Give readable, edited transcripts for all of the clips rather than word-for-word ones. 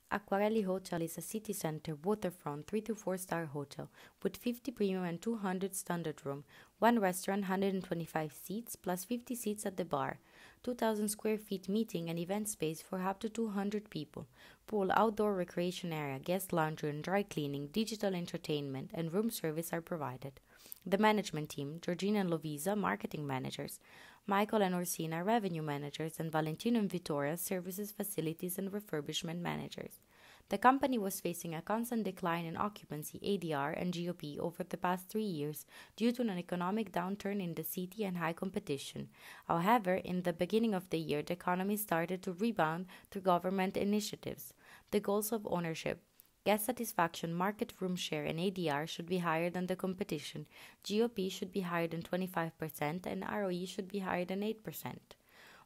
Acquarelli Hotel is a city center waterfront 3 to 4 star hotel with 50 premium and 200 standard room, one restaurant, 125 seats plus 50 seats at the bar, 2,000 square feet meeting and event space for up to 200 people, pool, outdoor recreation area, guest lounge room, dry cleaning, digital entertainment and room service are provided. The management team, Georgina and Lovisa, marketing managers, Michael and Orsina, revenue managers, and Valentino and Vittoria, services, facilities, and refurbishment managers. The company was facing a constant decline in occupancy, ADR, and GOP over the past 3 years due to an economic downturn in the city and high competition. However, in the beginning of the year, the economy started to rebound through government initiatives. The goals of ownership: guest satisfaction, market room share, and ADR should be higher than the competition. GOP should be higher than 25%, and ROE should be higher than 8%.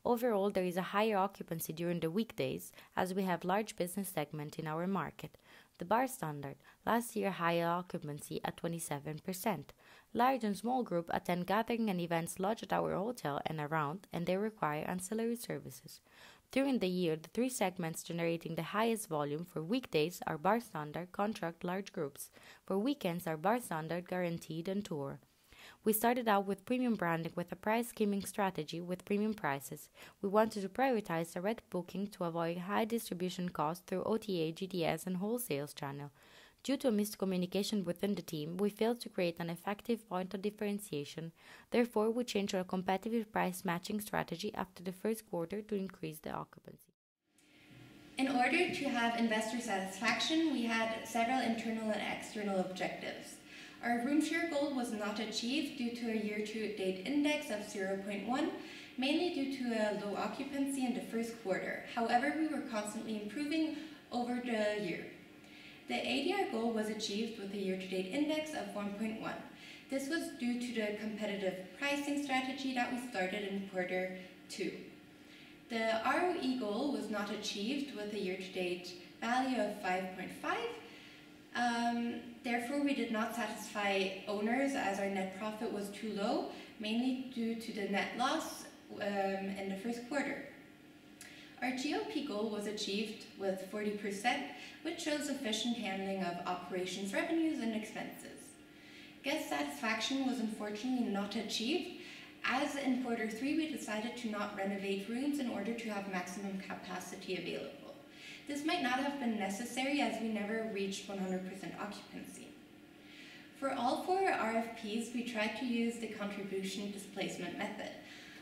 Overall, there is a higher occupancy during the weekdays as we have large business segment in our market. The bar standard: last year higher occupancy at 27%. Large and small group attend gathering and events lodged at our hotel and around, and they require ancillary services. During the year, the three segments generating the highest volume for weekdays are bar standard, contract, large groups. For weekends are bar standard, guaranteed, and tour. We started out with premium branding with a price skimming strategy with premium prices. We wanted to prioritize direct booking to avoid high distribution costs through OTA, GDS, and wholesale channel. Due to a miscommunication within the team, we failed to create an effective point of differentiation. Therefore, we changed our competitive price matching strategy after the first quarter to increase the occupancy. In order to have investor satisfaction, we had several internal and external objectives. Our room share goal was not achieved due to a year-to-date index of 0.1, mainly due to a low occupancy in the first quarter. However, we were constantly improving over the year. The ADR goal was achieved with a year-to-date index of 1.1. This was due to the competitive pricing strategy that we started in quarter 2. The ROE goal was not achieved with a year-to-date value of 5.5. Therefore, we did not satisfy owners as our net profit was too low, mainly due to the net loss in the first quarter. Our GOP goal was achieved with 40%, which shows efficient handling of operations revenues and expenses. Guest satisfaction was unfortunately not achieved, as in quarter 3 we decided to not renovate rooms in order to have maximum capacity available. This might not have been necessary as we never reached 100% occupancy. For all 4 RFPs, we tried to use the contribution displacement method.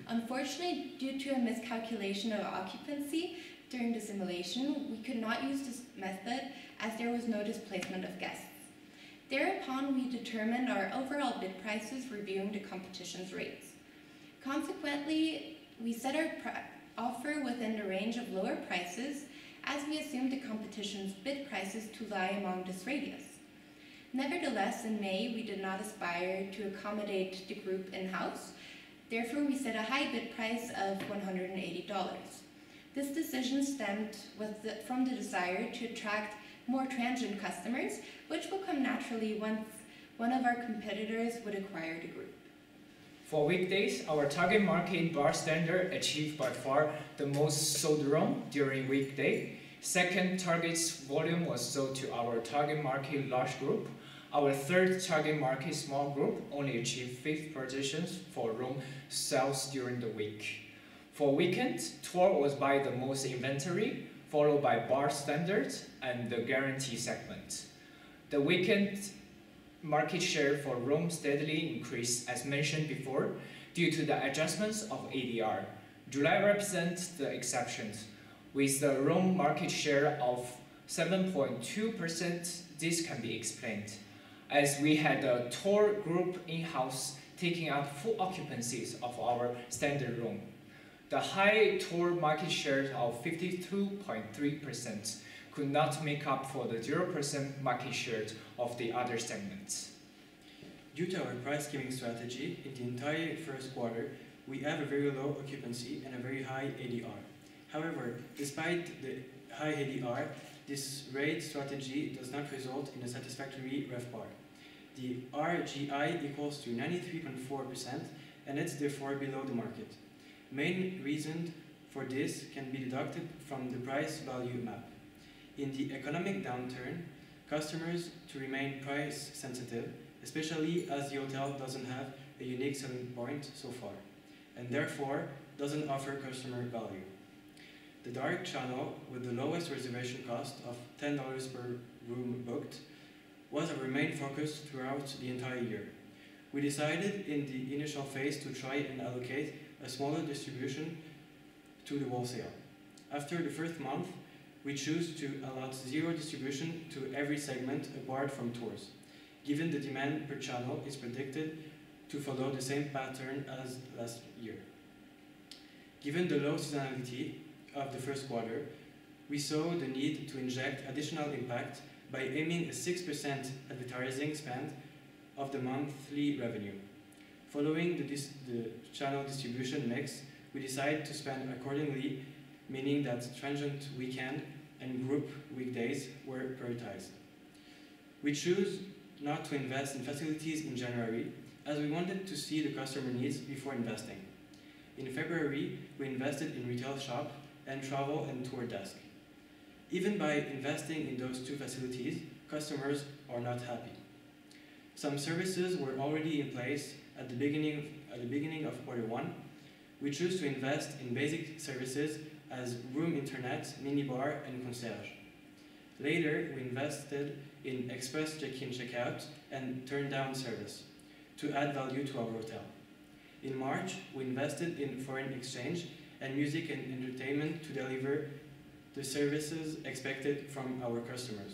Unfortunately, due to a miscalculation of occupancy during the simulation, we could not use this method as there was no displacement of guests. Thereupon, we determined our overall bid prices reviewing the competition's rates. Consequently, we set our offer within the range of lower prices as we assumed the competition's bid prices to lie among this radius. Nevertheless, in May, we did not aspire to accommodate the group in-house. Therefore, we set a high bid price of $180. This decision stemmed from the desire to attract more transient customers, which will come naturally once one of our competitors would acquire the group. For weekdays, our target market bar standard achieved by far the most sold room during weekday. Second target's volume was sold to our target market large group. Our third target market small group only achieved 5th positions for room sales during the week. For weekend, tour was by the most inventory, followed by bar standards and the guarantee segment. The weekend market share for room steadily increased as mentioned before due to the adjustments of ADR. July represents the exceptions. With the room market share of 7.2%, this can be explained, as we had a tour group in-house taking up full occupancies of our standard room. The high tour market share of 52.3% could not make up for the 0% market share of the other segments. Due to our price skimming strategy, in the entire first quarter, we have a very low occupancy and a very high ADR. However, despite the high ADR, this rate strategy does not result in a satisfactory RevPAR. The RGI equals to 93.4% and it's therefore below the market. Main reason for this can be deducted from the price value map. in the economic downturn, customers to remain price sensitive, especially as the hotel doesn't have a unique selling point so far, and therefore doesn't offer customer value. The direct channel with the lowest reservation cost of $10 per room booked was our main focus throughout the entire year. We decided in the initial phase to try and allocate a smaller distribution to the wholesale. After the first month, we choose to allot zero distribution to every segment apart from tours, given the demand per channel is predicted to follow the same pattern as last year. Given the low seasonality of the first quarter, we saw the need to inject additional impact by aiming a 6% advertising spend of the monthly revenue. Following the channel distribution mix, we decided to spend accordingly, meaning that transient weekend and group weekdays were prioritized. We chose not to invest in facilities in January, as we wanted to see the customer needs before investing. In February, we invested in retail shop and travel and tour desk. Even by investing in those two facilities, customers are not happy. Some services were already in place at the beginning of quarter one. We choose to invest in basic services as room internet, minibar, and concierge. Later, we invested in express check-in, check-out, and turn-down service to add value to our hotel. In March, we invested in foreign exchange and music and entertainment to deliver the services expected from our customers.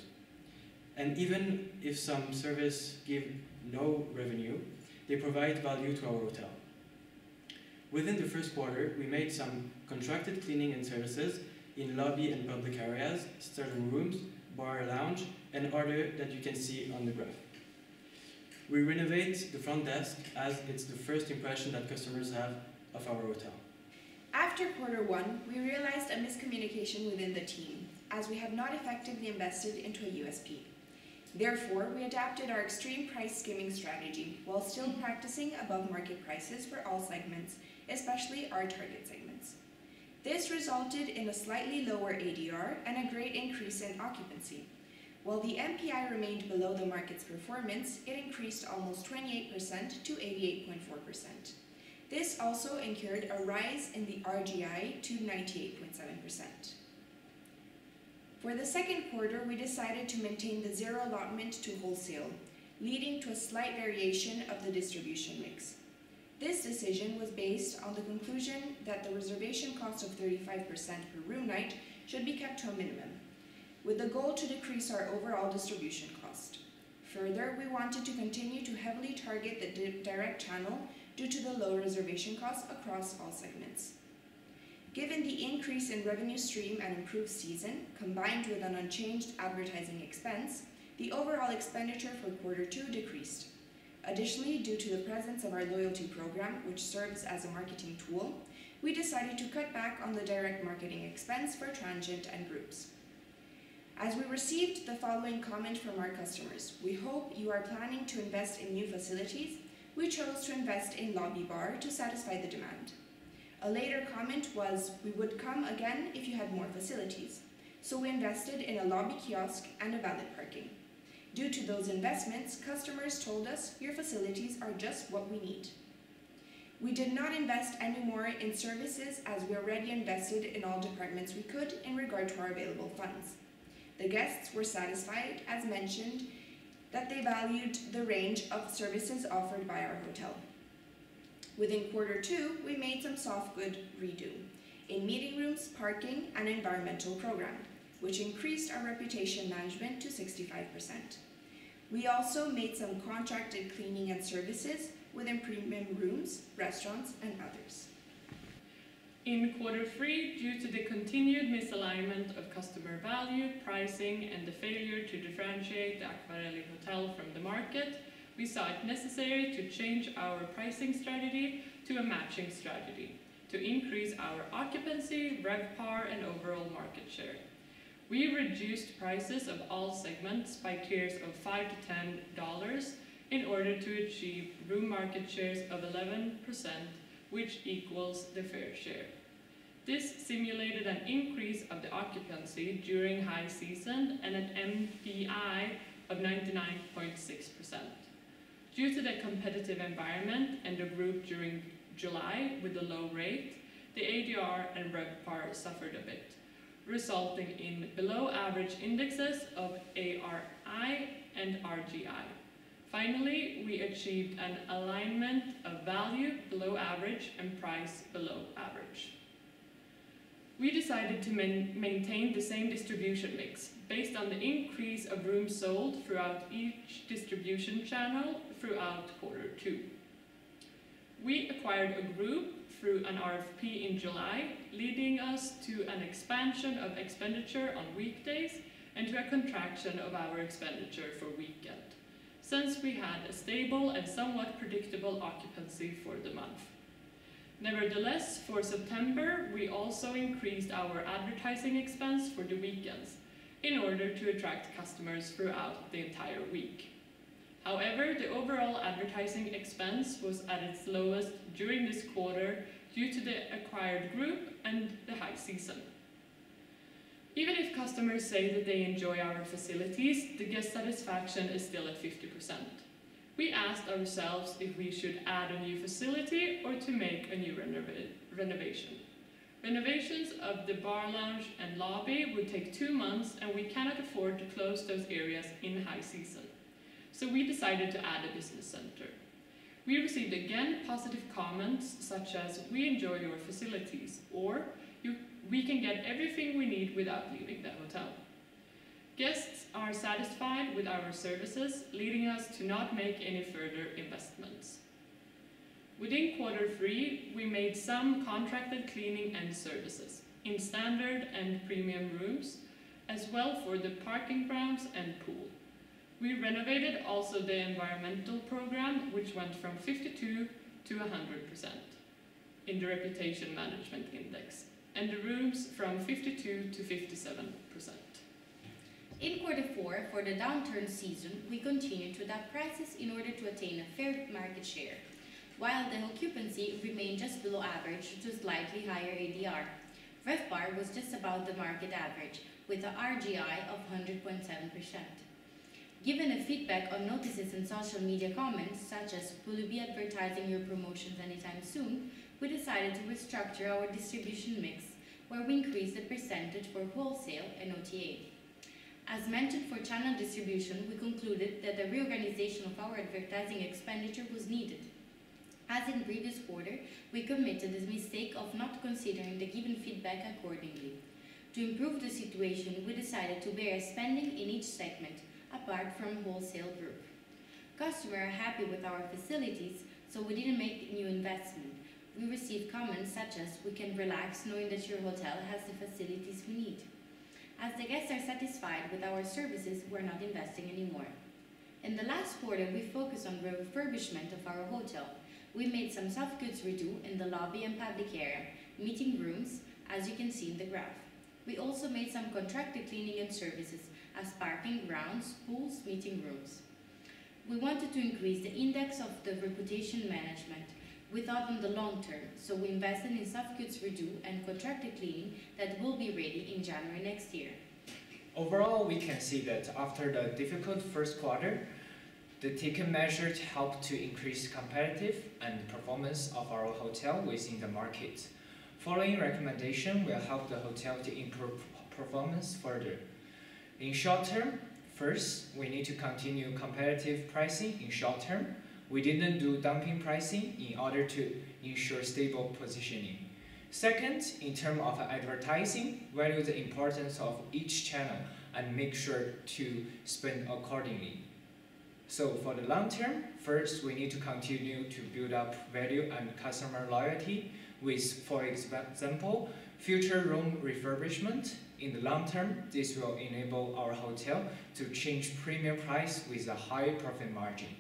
And even if some services give no revenue, they provide value to our hotel. Within the first quarter, we made some contracted cleaning and services in lobby and public areas, study rooms, bar lounge, and other that you can see on the graph. We renovate the front desk as it's the first impression that customers have of our hotel. After quarter one, we realized a miscommunication within the team, as we had not effectively invested into a USP. Therefore, we adapted our extreme price skimming strategy while still practicing above market prices for all segments, especially our target segments. This resulted in a slightly lower ADR and a great increase in occupancy. While the MPI remained below the market's performance, it increased almost 28% to 88.4%. This also incurred a rise in the RGI to 98.7%. For the second quarter, we decided to maintain the zero allotment to wholesale, leading to a slight variation of the distribution mix. This decision was based on the conclusion that the reservation cost of 35% per room night should be kept to a minimum, with the goal to decrease our overall distribution cost. Further, we wanted to continue to heavily target the direct channel due to the low reservation costs across all segments. Given the increase in revenue stream and improved season, combined with an unchanged advertising expense, the overall expenditure for quarter two decreased. Additionally, due to the presence of our loyalty program, which serves as a marketing tool, we decided to cut back on the direct marketing expense for transient and groups. As we received the following comment from our customers: "We hope you are planning to invest in new facilities. We chose to invest in lobby bar to satisfy the demand." A later comment was, "We would come again if you had more facilities." So we invested in a lobby kiosk and a valet parking. Due to those investments, customers told us, "Your facilities are just what we need." We did not invest any more in services as we already invested in all departments we could in regard to our available funds. The guests were satisfied, as mentioned, that they valued the range of services offered by our hotel. Within quarter two, we made some soft good redo in meeting rooms, parking, and environmental program, which increased our reputation management to 65%. We also made some contracted cleaning and services within premium rooms, restaurants, and others. In quarter three, due to the continued misalignment of customer value, pricing, and the failure to differentiate the Acquarelli Hotel from the market, we saw it necessary to change our pricing strategy to a matching strategy to increase our occupancy, RevPAR, and overall market share. We reduced prices of all segments by tiers of $5 to $10 in order to achieve room market shares of 11%, which equals the fair share. This simulated an increase of the occupancy during high season and an MPI of 99.6%. Due to the competitive environment and the group during July with the low rate, the ADR and RevPAR suffered a bit, resulting in below average indexes of ARI and RGI. Finally, we achieved an alignment of value below average and price below average. We decided to maintain the same distribution mix based on the increase of rooms sold throughout each distribution channel throughout Q2. We acquired a group through an RFP in July, leading us to an expansion of expenditure on weekdays and to a contraction of our expenditure for weekend, since we had a stable and somewhat predictable occupancy for the month. Nevertheless, for September, we also increased our advertising expense for the weekends in order to attract customers throughout the entire week. However, the overall advertising expense was at its lowest during this quarter due to the acquired group and the high season. Even if customers say that they enjoy our facilities, the guest satisfaction is still at 50%. We asked ourselves if we should add a new facility or to make a new renovation. Renovations of the bar lounge and lobby would take 2 months, and we cannot afford to close those areas in high season. So we decided to add a business center. We received again positive comments such as, "We enjoy your facilities," or "We can get everything we need without leaving the hotel." Guests are satisfied with our services, leading us to not make any further investments. Within Q3, we made some contracted cleaning and services in standard and premium rooms, as well for the parking grounds and pool. We renovated also the environmental program, which went from 52 to 100% in the Reputation Management Index, and the rooms from 52 to 57%. In Q4, for the downturn season, we continued to adapt prices in order to attain a fair market share, while the occupancy remained just below average to slightly higher ADR. RevPAR was just about the market average, with a RGI of 100.7%. Given a feedback on notices and social media comments, such as "Will you be advertising your promotions anytime soon?", we decided to restructure our distribution mix, where we increased the percentage for wholesale and OTA. As mentioned for channel distribution, we concluded that the reorganization of our advertising expenditure was needed. As in previous quarter, we committed the mistake of not considering the given feedback accordingly. To improve the situation, we decided to bear spending in each segment, apart from wholesale group. Customers are happy with our facilities, so we didn't make new investment. We received comments such as, "We can relax knowing that your hotel has the facilities we need." As the guests are satisfied with our services, we're not investing anymore. In the last quarter, we focused on the refurbishment of our hotel. We made some soft goods redo in the lobby and public area, meeting rooms, as you can see in the graph. We also made some contracted cleaning and services, as parking, grounds, pools, meeting rooms. We wanted to increase the index of the reputation management. We thought on the long term, so we invested in soft goods redo and contracted cleaning that will be ready in January next year. Overall, we can see that after the difficult first quarter, the taken measures helped to increase competitive and performance of our hotel within the market. Following recommendation will help the hotel to improve performance further. In short term, first, we need to continue competitive pricing in short term. We didn't do dumping pricing in order to ensure stable positioning. Second, in terms of advertising, value the importance of each channel and make sure to spend accordingly. So for the long term, first, we need to continue to build up value and customer loyalty with, for example, future room refurbishment. In the long term, this will enable our hotel to change premium price with a high profit margin.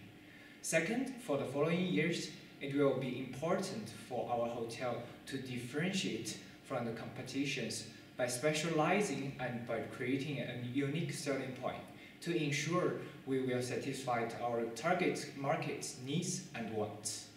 Second, for the following years, it will be important for our hotel to differentiate from the competitions by specializing and by creating a unique selling point to ensure we will satisfy our target market's needs and wants.